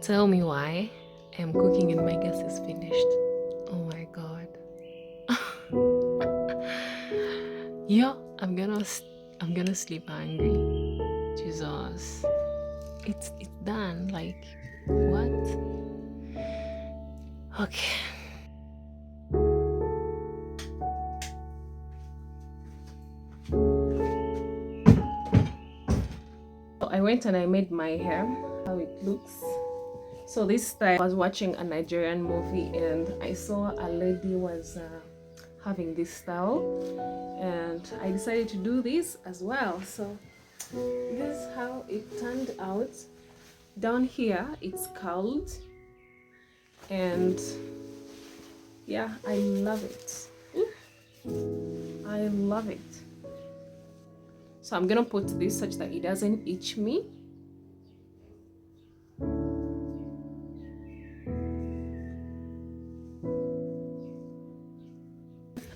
Tell me why I'm cooking and my gas is finished. Oh my god. Yo, I'm gonna sleep hungry. Jesus. It's done. Like what? Okay. I went and I made my hair, how it looks. So this time I was watching a Nigerian movie and I saw a lady was having this style, and I decided to do this as well. So this is how it turned out. Down here it's curled, and yeah, I love it. I love it. So I'm gonna put this such that it doesn't itch me.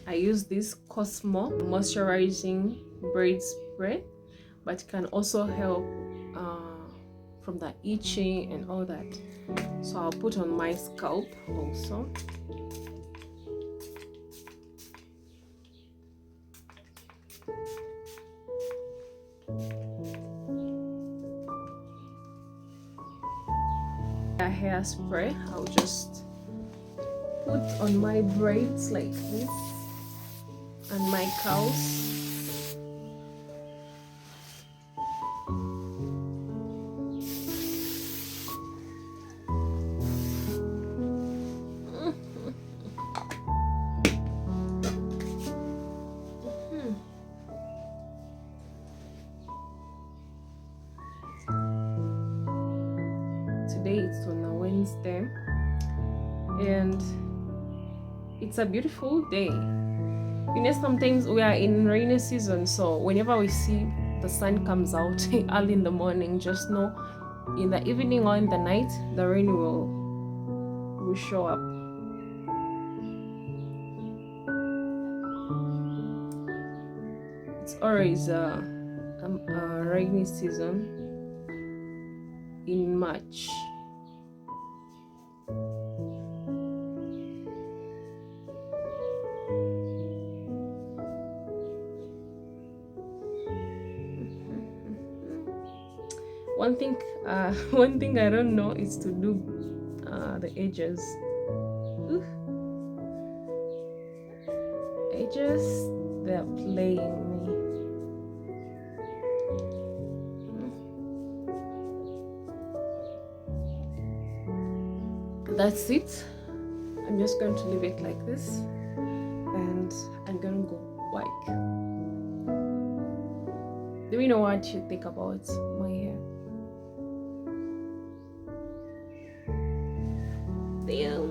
I use this Cosmo moisturizing braid spray, but it can also help from the itching and all that. So I'll put on my scalp also. A hairspray, I'll just put on my braids like this and my curls. Today it's on a Wednesday and it's a beautiful day. You know, sometimes we are in rainy season, so whenever we see the sun comes out early in the morning, just know in the evening or in the night the rain will show up. It's always a rainy season in March. One thing I don't know is to do the edges. Ooh. Edges, they're playing me. That's it. I'm just going to leave it like this, and I'm gonna go wipe. Do we know what you think about my hair? Damn.